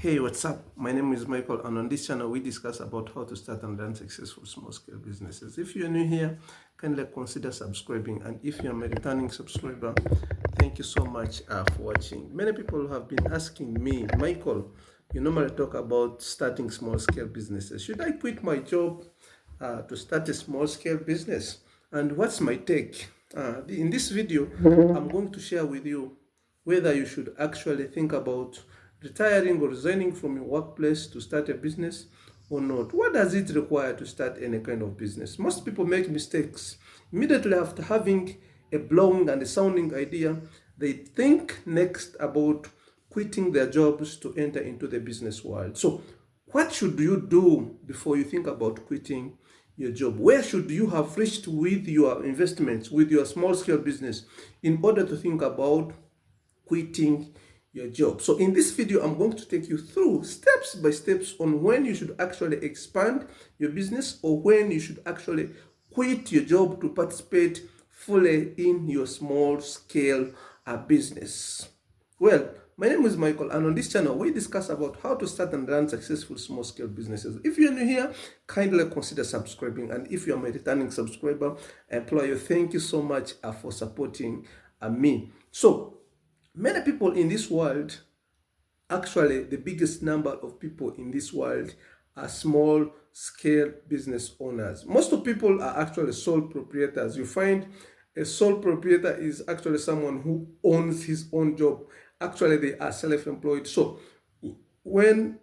Hey, what's up? My name is Michael, and on this channel, we discuss about how to start and run successful small-scale businesses. If you're new here, kindly consider subscribing, and if you're a returning subscriber, thank you so much for watching. Many people have been asking me, Michael, you normally talk about starting small-scale businesses. Should I quit my job to start a small-scale business? And what's my take? In this video, I'm going to share with you whether you should actually think about retiring or resigning from your workplace to start a business or not. What does it require to start any kind of business? Most people make mistakes. Immediately after having a blowing and a sounding idea, they think next about quitting their jobs to enter into the business world. So, what should you do before you think about quitting your job? Where should you have reached with your investments, with your small scale business, in order to think about quitting your job? So in this video, I'm going to take you through steps by steps on when you should actually expand your business or when you should actually quit your job to participate fully in your small scale business. Well, my name is Michael, and on this channel, we discuss about how to start and run successful small-scale businesses. If you're new here, kindly consider subscribing, and if you're my returning subscriber, I implore you, thank you so much for supporting me. So, many people in this world, actually, the biggest number of people in this world are small-scale business owners. Most of people are actually sole proprietors. You find a sole proprietor is actually someone who owns his own job. Actually, they are self-employed. So when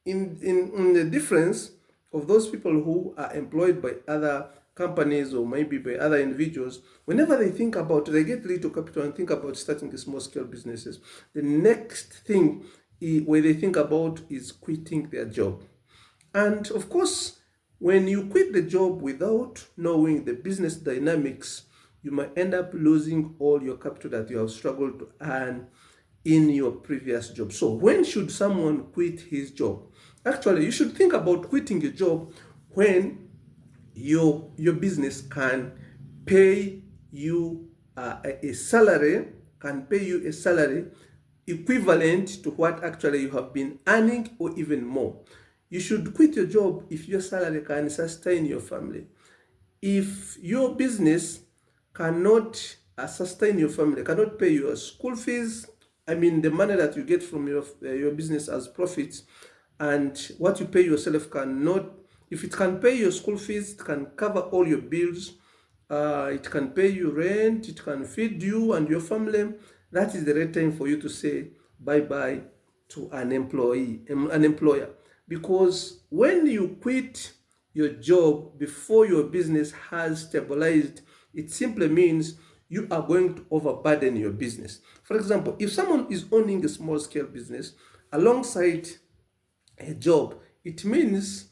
in the difference of those people who are employed by other companies or maybe by other individuals, whenever they get little capital and think about starting small scale businesses, the next thing where they think about is quitting their job. And of course, when you quit the job without knowing the business dynamics, you might end up losing all your capital that you have struggled to earn in your previous job. So when should someone quit his job? Actually, you should think about quitting your job when your business can pay you a salary, equivalent to what actually you have been earning or even more. You should quit your job if your salary can sustain your family. If your business cannot sustain your family, cannot pay your school fees, I mean the money that you get from your business as profits, and what you pay yourself cannot, if it can pay your school fees, it can cover all your bills, it can pay you rent, it can feed you and your family, that is the right time for you to say bye-bye to an employer. Because when you quit your job before your business has stabilized, it simply means you are going to overburden your business. For example, if someone is owning a small scale business alongside a job, it means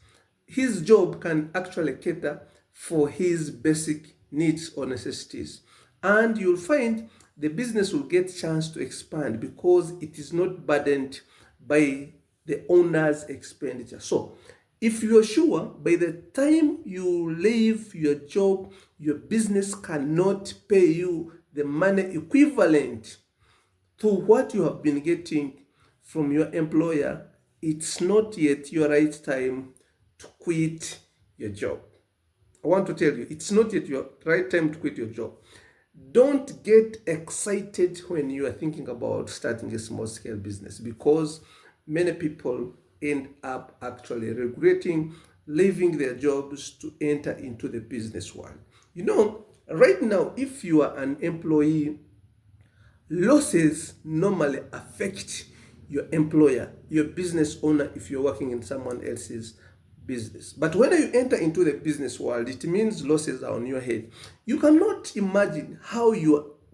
his job can actually cater for his basic needs or necessities. And you'll find the business will get chance to expand because it is not burdened by the owner's expenditure. So if you're sure by the time you leave your job, your business cannot pay you the money equivalent to what you have been getting from your employer, it's not yet your right time to quit your job. I want to tell you, it's not yet your right time to quit your job. Don't get excited when you are thinking about starting a small scale business, because many people end up actually regretting leaving their jobs to enter into the business world. You know, right now, if you are an employee, losses normally affect your employer, your business owner, if you're working in someone else's business. But when you enter into the business world, it means losses are on your head. You cannot imagine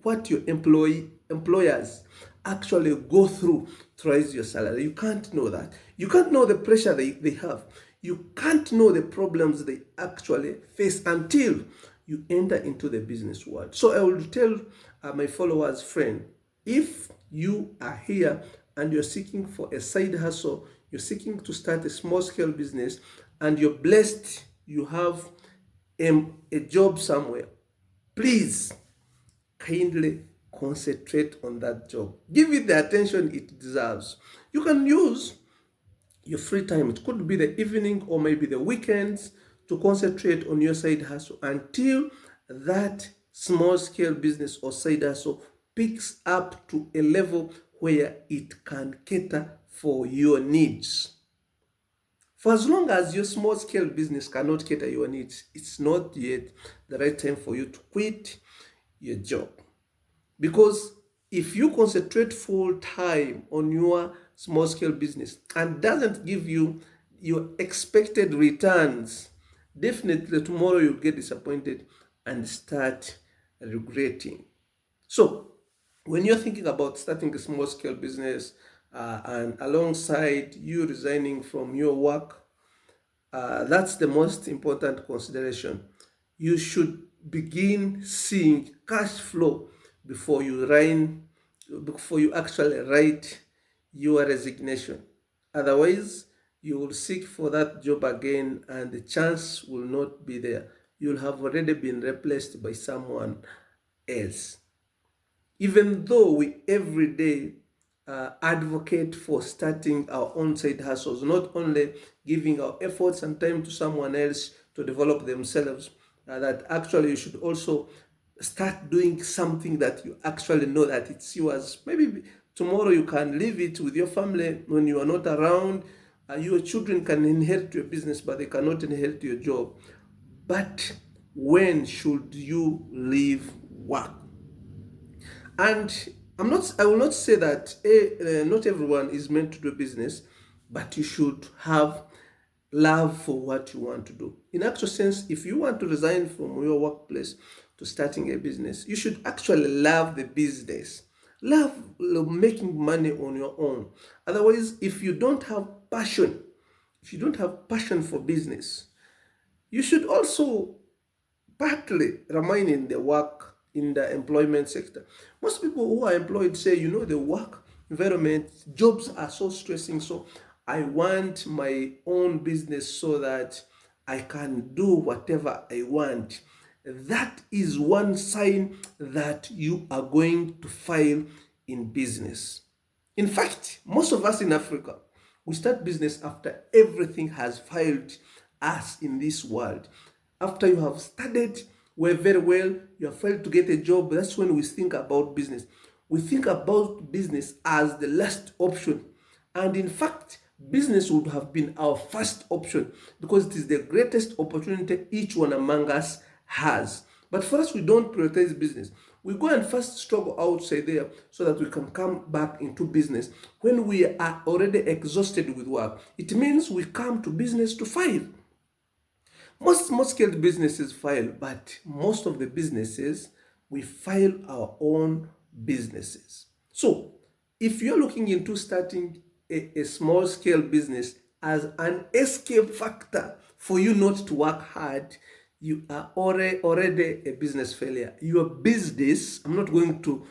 what your employers actually go through to raise your salary. You can't know that. You can't know the pressure they have. You can't know the problems they actually face until you enter into the business world. So I will tell my followers, friend, if you are here and you're seeking for a side hustle, you're seeking to start a small scale business, and you're blessed, you have a job somewhere, please kindly concentrate on that job. Give it the attention it deserves. You can use your free time. It could be the evening or maybe the weekends to concentrate on your side hustle until that small scale business or side hustle picks up to a level where it can cater for your needs. For as long as your small scale business cannot cater your needs, it's not yet the right time for you to quit your job. Because if you concentrate full time on your small scale business and doesn't give you your expected returns, definitely tomorrow you'll get disappointed and start regretting. So, when you're thinking about starting a small scale business and alongside you resigning from your work, that's the most important consideration. You should begin seeing cash flow before you before you actually write your resignation. Otherwise, you will seek for that job again and the chance will not be there. You'll have already been replaced by someone else. Even though we every day advocate for starting our own side hustles, not only giving our efforts and time to someone else to develop themselves, that actually you should also start doing something that you actually know that it's yours. Maybe tomorrow you can leave it with your family when you are not around. Your children can inherit your business, but they cannot inherit your job. But when should you leave work? And I will not say that not everyone is meant to do business, but you should have love for what you want to do. In actual sense, if you want to resign from your workplace to starting a business, you should actually love the business. Love making money on your own. Otherwise, if you don't have passion for business, you should also partly remain in the work in the employment sector. Most people who are employed say, the work environment, jobs are so stressing. So I want my own business so that I can do whatever I want. That is one sign that you are going to fail in business. In fact, most of us in Africa, we start business after everything has failed us in this world. After you have studied very well, you have failed to get a job, that's when we think about business. We think about business as the last option. And in fact, business would have been our first option because it is the greatest opportunity each one among us has. But for us, we don't prioritize business. We go and first struggle outside there so that we can come back into business. When we are already exhausted with work, it means we come to business to fail. Most small scale businesses fail, but most of the businesses, we fail our own businesses. So, if you're looking into starting a small scale business as an escape factor for you not to work hard, you are already a business failure. Your business, I'm not going to,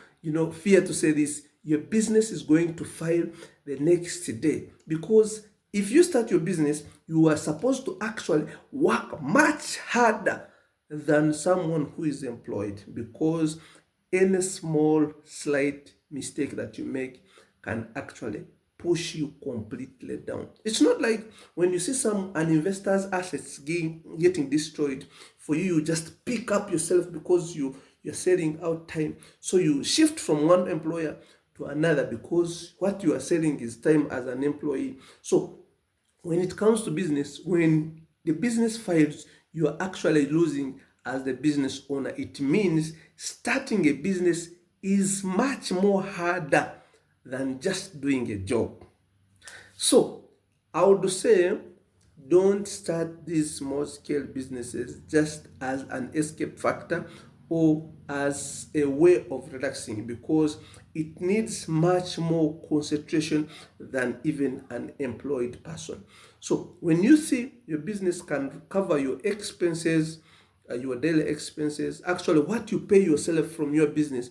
fear to say this, your business is going to fail the next day. Because if you start your business, you are supposed to actually work much harder than someone who is employed, because any small, slight mistake that you make can actually push you completely down. It's not like when you see an investor's assets getting destroyed, for you just pick up yourself because you're selling out time. So you shift from one employer to another because what you are selling is time as an employee. So when it comes to business, when the business fails, you are actually losing as the business owner. It means starting a business is much more harder than just doing a job. So I would say, don't start these small scale businesses just as an escape factor or as a way of relaxing, because it needs much more concentration than even an employed person. So when you see your business can cover your expenses, your daily expenses, actually what you pay yourself from your business,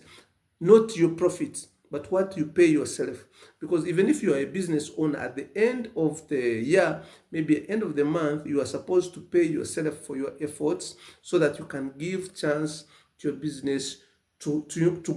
not your profits, but what you pay yourself. Because even if you are a business owner, at the end of the year, maybe at the end of the month, you are supposed to pay yourself for your efforts so that you can give chance to your business to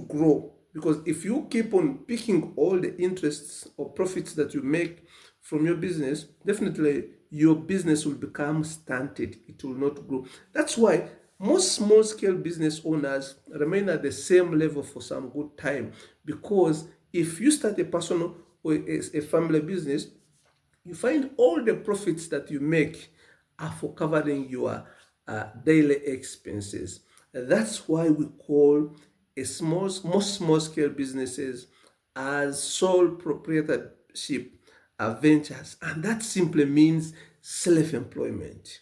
grow. Because if you keep on picking all the interests or profits that you make from your business, definitely your business will become stunted. It will not grow. That's why most small scale business owners remain at the same level for some good time. Because if you start a personal or a family business, you find all the profits that you make are for covering your daily expenses. That's why we call most small scale businesses as sole proprietorship ventures, and that simply means self-employment.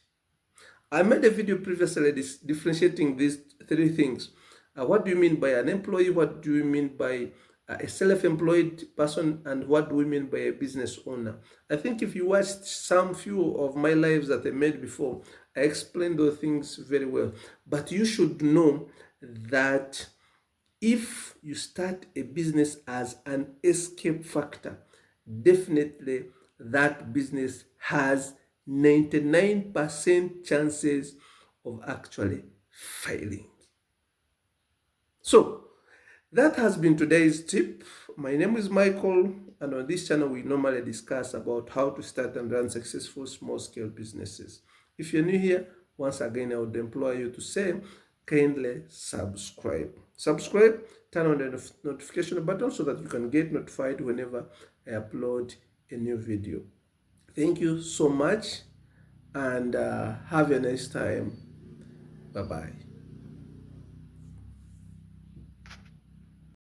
I made a video previously differentiating these three things. What do you mean by an employee? What do you mean by a self-employed person? And what do we mean by a business owner? I think if you watched some few of my lives that I made before, I explained those things very well. But you should know that if you start a business as an escape factor, definitely that business has 99% chances of actually failing. So that has been today's tip. My name is Michael, and on this channel we normally discuss about how to start and run successful small scale businesses. If you're new here, once again I would implore you to say kindly subscribe, turn on the notification button so that you can get notified whenever I upload a new video. Thank you so much, and have a nice time. Bye bye.